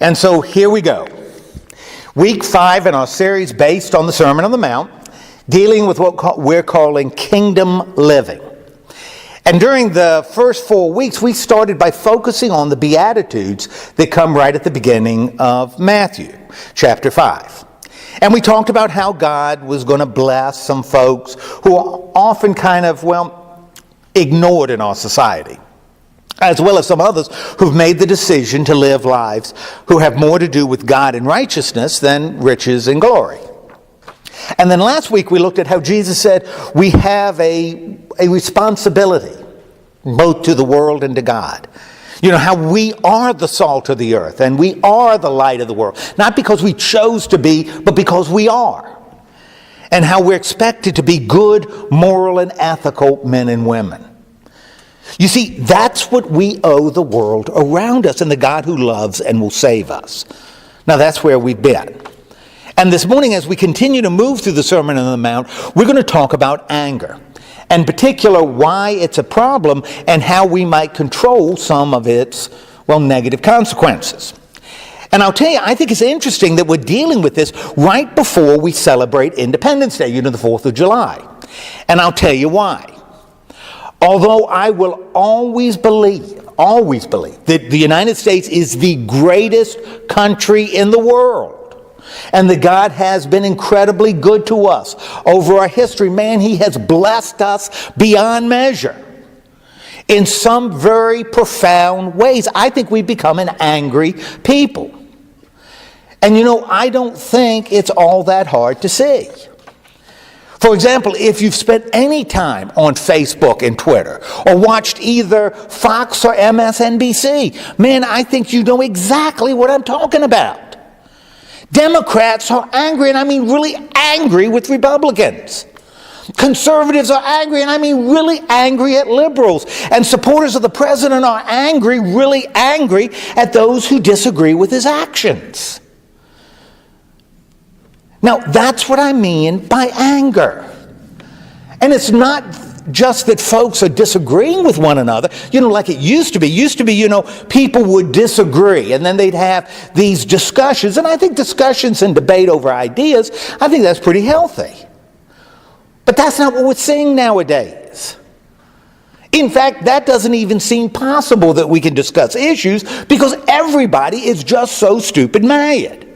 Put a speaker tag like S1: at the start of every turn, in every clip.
S1: And so here we go. Week 5 in our series based on the Sermon on the Mount, dealing with what we're calling kingdom living. And during the first 4 weeks, we started by focusing on the Beatitudes that come right at the beginning of Matthew, chapter 5. And we talked about how God was going to bless some folks who are often ignored in our society, as well as some others who've made the decision to live lives who have more to do with God and righteousness than riches and glory. And then last week we looked at how Jesus said we have a responsibility both to the world and to God. You know, how we are the salt of the earth and we are the light of the world. Not because we chose to be, but because we are. And how we're expected to be good, moral, and ethical men and women. You see, that's what we owe the world around us and the God who loves and will save us. Now that's where we've been. And this morning, as we continue to move through the Sermon on the Mount, we're going to talk about anger. In particular, why it's a problem and how we might control some of its, negative consequences. And I'll tell you, I think it's interesting that we're dealing with this right before we celebrate Independence Day, the 4th of July. And I'll tell you why. Although I will always believe that the United States is the greatest country in the world, and that God has been incredibly good to us over our history. Man, He has blessed us beyond measure in some very profound ways. I think we've become an angry people. And I don't think it's all that hard to see. For example, if you've spent any time on Facebook and Twitter, or watched either Fox or MSNBC, man, I think you know exactly what I'm talking about. Democrats are angry, and I mean really angry with Republicans. Conservatives are angry, and I mean really angry at liberals. And supporters of the president are really angry at those who disagree with his actions. Now, that's what I mean by anger. And it's not just that folks are disagreeing with one another, like it used to be. People would disagree, and then they'd have these discussions. And I think discussions and debate over ideas, I think that's pretty healthy. But that's not what we're seeing nowadays. In fact, that doesn't even seem possible that we can discuss issues because everybody is just so stupid mad.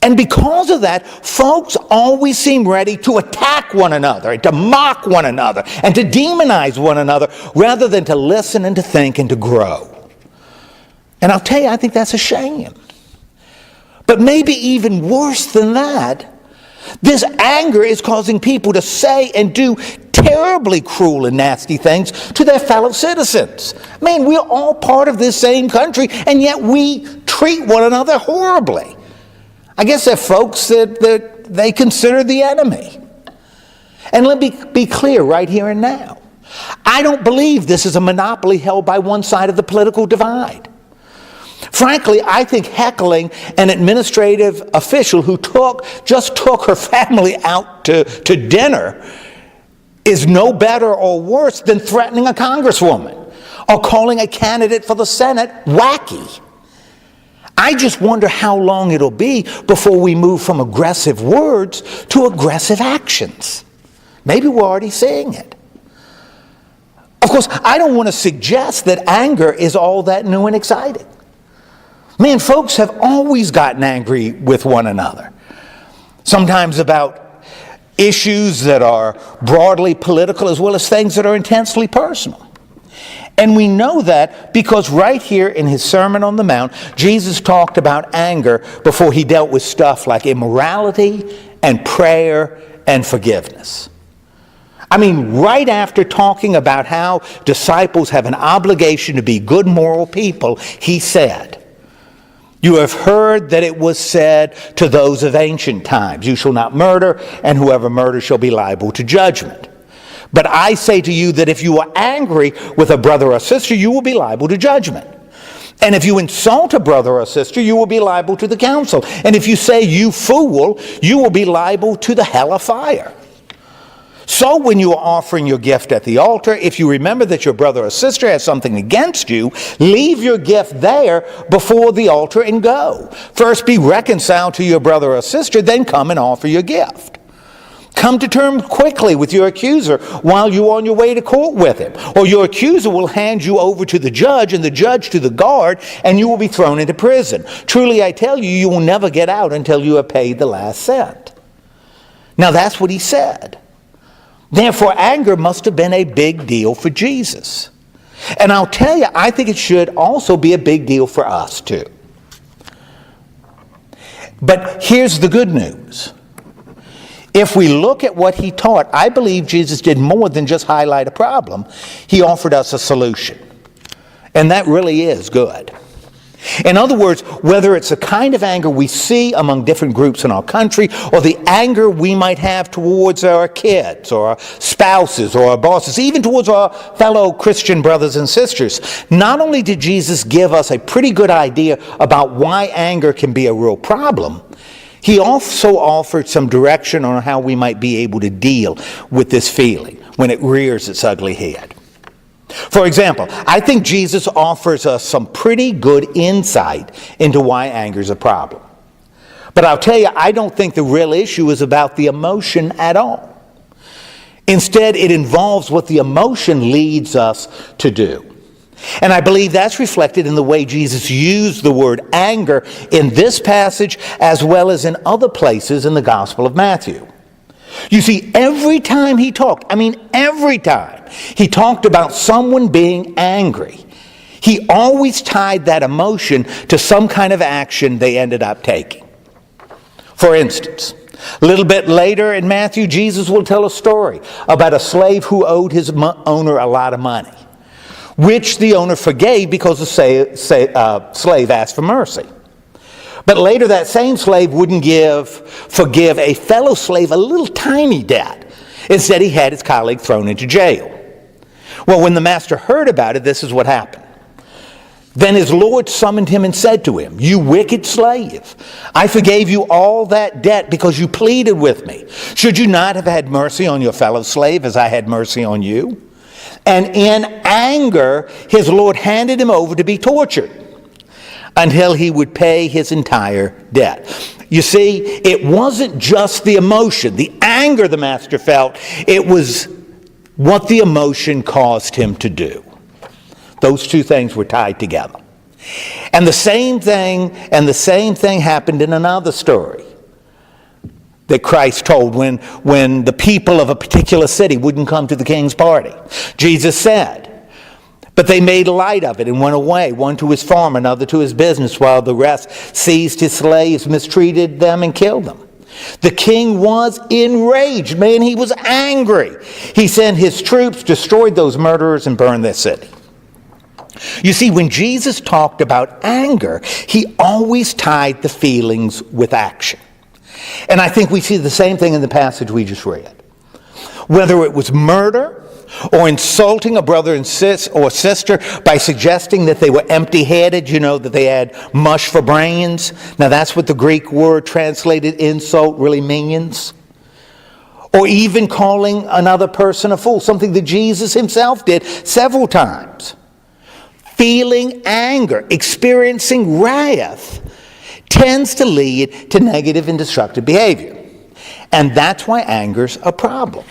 S1: And because of that, folks always seem ready to attack one another and to mock one another and to demonize one another rather than to listen and to think and to grow. And I'll tell you, I think that's a shame. But maybe even worse than that, this anger is causing people to say and do terribly cruel and nasty things to their fellow citizens. Man, we're all part of this same country, and yet we treat one another horribly. I guess they're folks that they consider the enemy. And let me be clear right here and now. I don't believe this is a monopoly held by one side of the political divide. Frankly, I think heckling an administrative official who just took her family out to dinner is no better or worse than threatening a congresswoman or calling a candidate for the Senate wacky. I just wonder how long it'll be before we move from aggressive words to aggressive actions. Maybe we're already seeing it. Of course, I don't want to suggest that anger is all that new and exciting. Man, folks have always gotten angry with one another. Sometimes about issues that are broadly political as well as things that are intensely personal. And we know that because right here in his Sermon on the Mount, Jesus talked about anger before he dealt with stuff like immorality and prayer and forgiveness. I mean, right after talking about how disciples have an obligation to be good moral people, he said, "You have heard that it was said to those of ancient times, 'You shall not murder, and whoever murders shall be liable to judgment.' But I say to you that if you are angry with a brother or sister, you will be liable to judgment. And if you insult a brother or sister, you will be liable to the council. And if you say, 'You fool,' you will be liable to the hell of fire. So when you are offering your gift at the altar, if you remember that your brother or sister has something against you, leave your gift there before the altar and go. First be reconciled to your brother or sister, then come and offer your gift. Come to terms quickly with your accuser while you're on your way to court with him. Or your accuser will hand you over to the judge and the judge to the guard, and you will be thrown into prison. Truly I tell you, you will never get out until you have paid the last cent. Now that's what he said. Therefore, anger must have been a big deal for Jesus. And I'll tell you, I think it should also be a big deal for us too. But here's the good news. If we look at what he taught, I believe Jesus did more than just highlight a problem. He offered us a solution. And that really is good. In other words, whether it's the kind of anger we see among different groups in our country, or the anger we might have towards our kids, or our spouses, or our bosses, even towards our fellow Christian brothers and sisters, not only did Jesus give us a pretty good idea about why anger can be a real problem, he also offered some direction on how we might be able to deal with this feeling when it rears its ugly head. For example, I think Jesus offers us some pretty good insight into why anger is a problem. But I'll tell you, I don't think the real issue is about the emotion at all. Instead, it involves what the emotion leads us to do. And I believe that's reflected in the way Jesus used the word anger in this passage as well as in other places in the Gospel of Matthew. You see, every time he talked about someone being angry, he always tied that emotion to some kind of action they ended up taking. For instance, a little bit later in Matthew, Jesus will tell a story about a slave who owed his owner a lot of money, which the owner forgave because the slave asked for mercy. But later that same slave wouldn't forgive a fellow slave a little tiny debt. Instead, he had his colleague thrown into jail. Well, when the master heard about it, this is what happened. Then his Lord summoned him and said to him, "You wicked slave, I forgave you all that debt because you pleaded with me. Should you not have had mercy on your fellow slave as I had mercy on you?" And in anger, his Lord handed him over to be tortured until he would pay his entire debt. You see, it wasn't just the emotion, the anger the master felt. It was what the emotion caused him to do. Those two things were tied together. And the same thing happened in another story that Christ told when the people of a particular city wouldn't come to the king's party. Jesus said, "But they made light of it and went away, one to his farm, another to his business, while the rest seized his slaves, mistreated them, and killed them." The king was enraged. Man, he was angry. He sent his troops, destroyed those murderers, and burned their city. You see, when Jesus talked about anger, he always tied the feelings with action. And I think we see the same thing in the passage we just read. Whether it was murder, or insulting a brother and sister by suggesting that they were empty-headed, that they had mush for brains. Now that's what the Greek word translated insult really means. Or even calling another person a fool, something that Jesus himself did several times. Feeling anger, experiencing wrath, tends to lead to negative and destructive behavior. And that's why anger's a problem.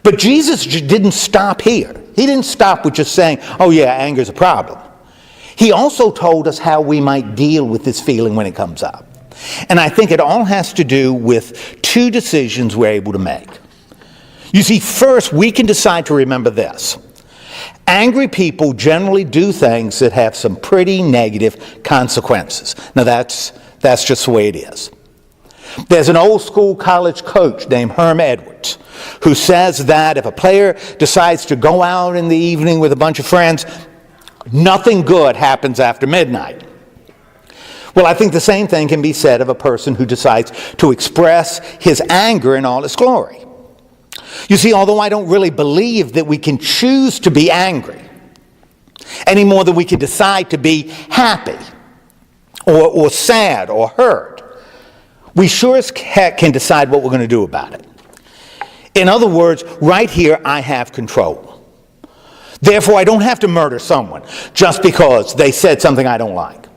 S1: But Jesus didn't stop here. He didn't stop with just saying, "Oh yeah, anger's a problem." He also told us how we might deal with this feeling when it comes up. And I think it all has to do with two decisions we're able to make. You see, first, we can decide to remember this. Angry people generally do things that have some pretty negative consequences. Now that's just the way it is. There's an old school college coach named Herm Edwards who says that if a player decides to go out in the evening with a bunch of friends, nothing good happens after midnight. Well, I think the same thing can be said of a person who decides to express his anger in all its glory. You see, although I don't really believe that we can choose to be angry any more than we can decide to be happy or sad or hurt, we sure as heck can decide what we're going to do about it. In other words, right here, I have control. Therefore, I don't have to murder someone just because they said something I don't like.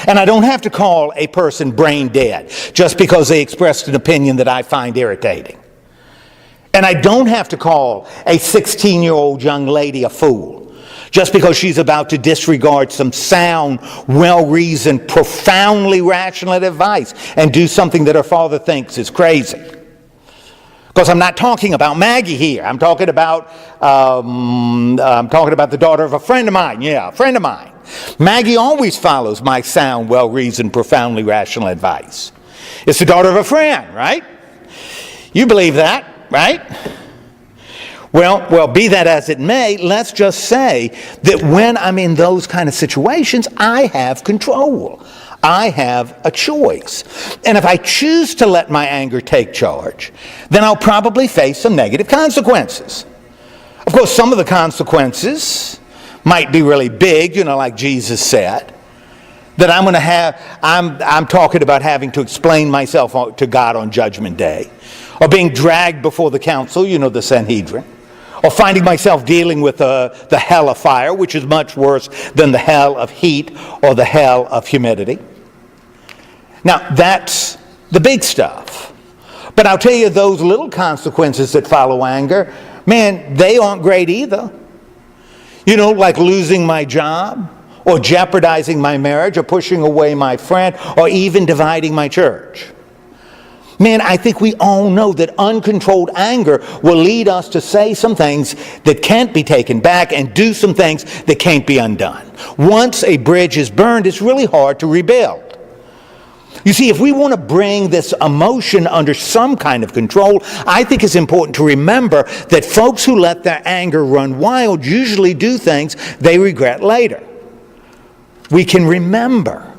S1: And I don't have to call a person brain dead just because they expressed an opinion that I find irritating. And I don't have to call a 16-year-old young lady a fool just because she's about to disregard some sound, well-reasoned, profoundly rational advice and do something that her father thinks is crazy. Because I'm not talking about Maggie here. I'm talking about the daughter of a friend of mine. Yeah, a friend of mine. Maggie always follows my sound, well-reasoned, profoundly rational advice. It's the daughter of a friend, right? You believe that, right? Well, be that as it may, let's just say that when I'm in those kind of situations, I have control. I have a choice. And if I choose to let my anger take charge, then I'll probably face some negative consequences. Of course, some of the consequences might be really big, like Jesus said, that I'm talking about having to explain myself to God on Judgment Day, or being dragged before the council, the Sanhedrin, or finding myself dealing with the hell of fire, which is much worse than the hell of heat or the hell of humidity. Now, that's the big stuff. But I'll tell you, those little consequences that follow anger, man, they aren't great either. Like losing my job, or jeopardizing my marriage, or pushing away my friend, or even dividing my church. Man, I think we all know that uncontrolled anger will lead us to say some things that can't be taken back and do some things that can't be undone. Once a bridge is burned, it's really hard to rebuild. You see, if we want to bring this emotion under some kind of control, I think it's important to remember that folks who let their anger run wild usually do things they regret later. We can remember.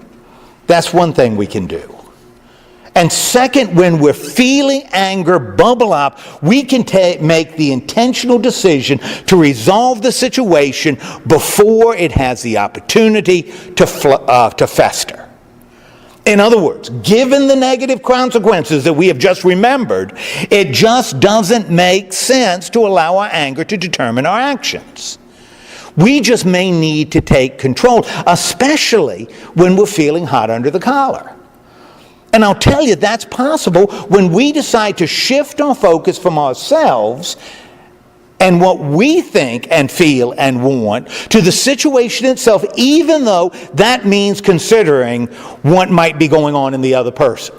S1: That's one thing we can do. And second, when we're feeling anger bubble up, we can make the intentional decision to resolve the situation before it has the opportunity to fester. In other words, given the negative consequences that we have just remembered, it just doesn't make sense to allow our anger to determine our actions. We just may need to take control, especially when we're feeling hot under the collar. And I'll tell you, that's possible when we decide to shift our focus from ourselves and what we think and feel and want to the situation itself, even though that means considering what might be going on in the other person.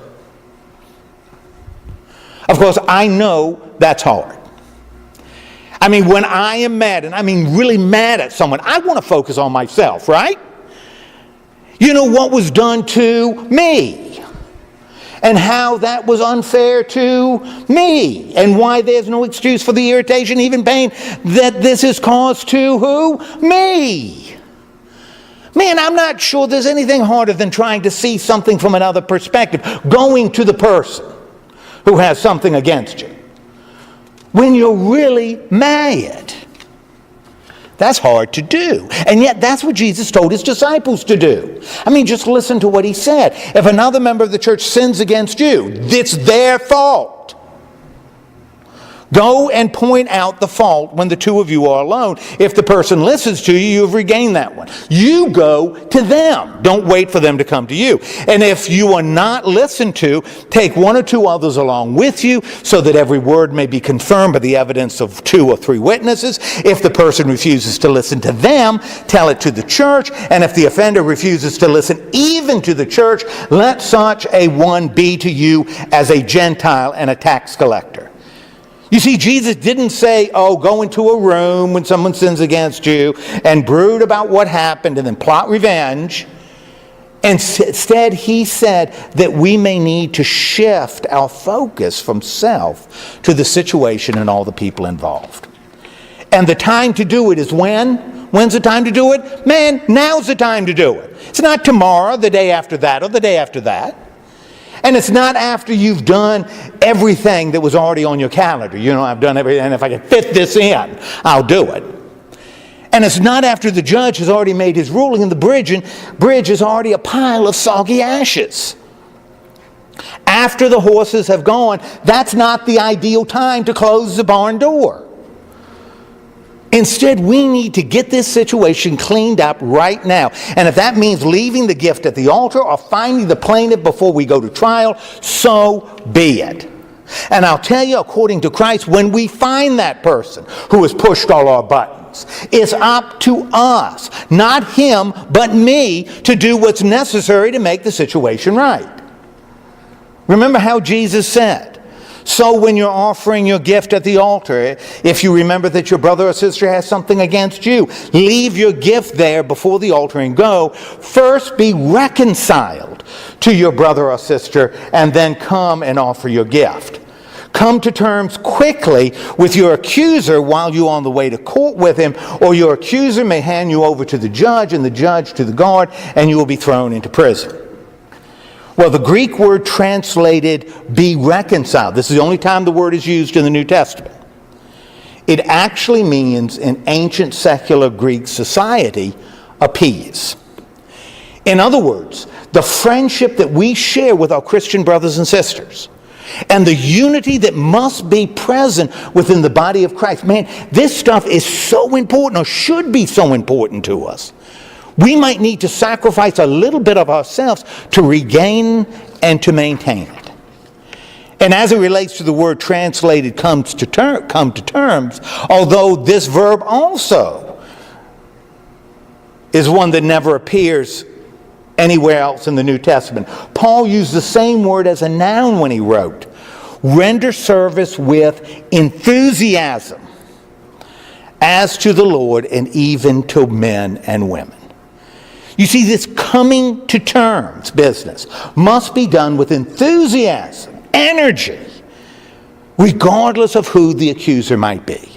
S1: Of course, I know that's hard. When I am mad, and really mad at someone, I want to focus on myself, right? What was done to me, and how that was unfair to me, and why there's no excuse for the irritation, even pain, that this is caused to who? Me. Man, I'm not sure there's anything harder than trying to see something from another perspective, going to the person who has something against you, when you're really mad. That's hard to do. And yet that's what Jesus told his disciples to do. Just listen to what he said. If another member of the church sins against you, it's their fault. Go and point out the fault when the two of you are alone. If the person listens to you, you've regained that one. You go to them. Don't wait for them to come to you. And if you are not listened to, take one or two others along with you so that every word may be confirmed by the evidence of 2 or 3 witnesses. If the person refuses to listen to them, tell it to the church. And if the offender refuses to listen even to the church, let such a one be to you as a Gentile and a tax collector. You see, Jesus didn't say, go into a room when someone sins against you and brood about what happened and then plot revenge. Instead, he said that we may need to shift our focus from self to the situation and all the people involved. And the time to do it is when? When's the time to do it? Man, now's the time to do it. It's not tomorrow, the day after that, or the day after that. And it's not after you've done everything that was already on your calendar. I've done everything, and if I can fit this in, I'll do it. And it's not after the judge has already made his ruling and the bridge is already a pile of soggy ashes. After the horses have gone, that's not the ideal time to close the barn door. Instead, we need to get this situation cleaned up right now. And if that means leaving the gift at the altar or finding the plaintiff before we go to trial, so be it. And I'll tell you, according to Christ, when we find that person who has pushed all our buttons, it's up to us, not him, but me, to do what's necessary to make the situation right. Remember how Jesus said, so when you're offering your gift at the altar, if you remember that your brother or sister has something against you, leave your gift there before the altar and go. First be reconciled to your brother or sister, and then come and offer your gift. Come to terms quickly with your accuser while you're on the way to court with him, or your accuser may hand you over to the judge and the judge to the guard, and you will be thrown into prison. Well, the Greek word translated be reconciled, this is the only time the word is used in the New Testament. It actually means, in ancient secular Greek society, appease. In other words, the friendship that we share with our Christian brothers and sisters, and the unity that must be present within the body of Christ. Man, this stuff is so important, or should be so important to us. We might need to sacrifice a little bit of ourselves to regain and to maintain it. And as it relates to the word translated come to terms, although this verb also is one that never appears anywhere else in the New Testament, Paul used the same word as a noun when he wrote, render service with enthusiasm as to the Lord and even to men and women. You see, this coming to terms business must be done with enthusiasm, energy, regardless of who the accuser might be.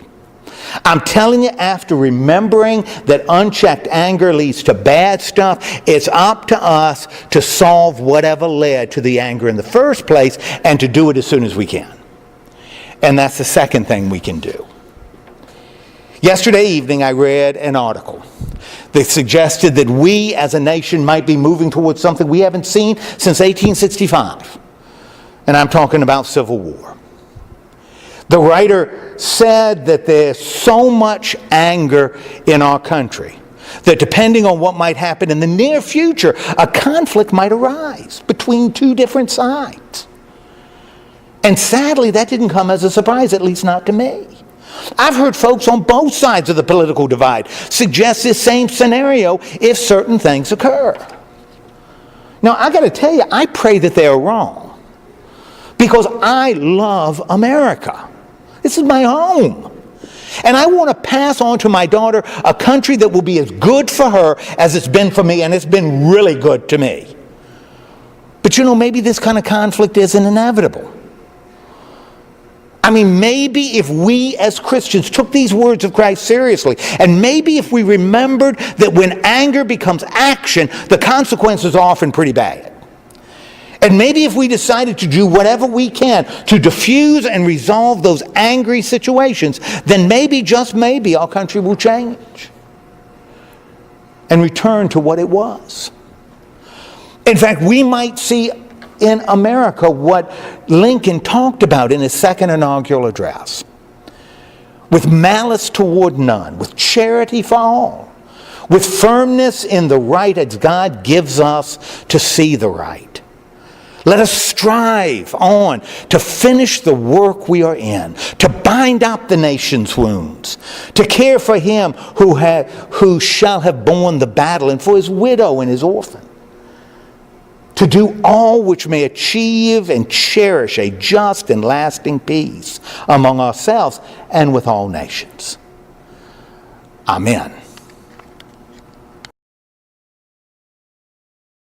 S1: I'm telling you, after remembering that unchecked anger leads to bad stuff, it's up to us to solve whatever led to the anger in the first place, and to do it as soon as we can. And that's the second thing we can do. Yesterday evening, I read an article that suggested that we as a nation might be moving towards something we haven't seen since 1865. And I'm talking about civil war. The writer said that there's so much anger in our country that depending on what might happen in the near future, a conflict might arise between two different sides. And sadly, that didn't come as a surprise, at least not to me. I've heard folks on both sides of the political divide suggest this same scenario if certain things occur. Now, I got to tell you, I pray that they are wrong, because I love America. This is my home. And I want to pass on to my daughter a country that will be as good for her as it's been for me, and it's been really good to me. But you know, maybe this kind of conflict isn't inevitable. I mean, maybe if we as Christians took these words of Christ seriously, and maybe if we remembered that when anger becomes action, the consequences are often pretty bad. And maybe if we decided to do whatever we can to diffuse and resolve those angry situations, then maybe, just maybe, our country will change and return to what it was. In fact, we might see in America what Lincoln talked about in his second inaugural address. With malice toward none, with charity for all, with firmness in the right as God gives us to see the right. Let us strive on to finish the work we are in, to bind up the nation's wounds, to care for him who shall have borne the battle, and for his widow and his orphan. To do all which may achieve and cherish a just and lasting peace among ourselves and with all nations. Amen.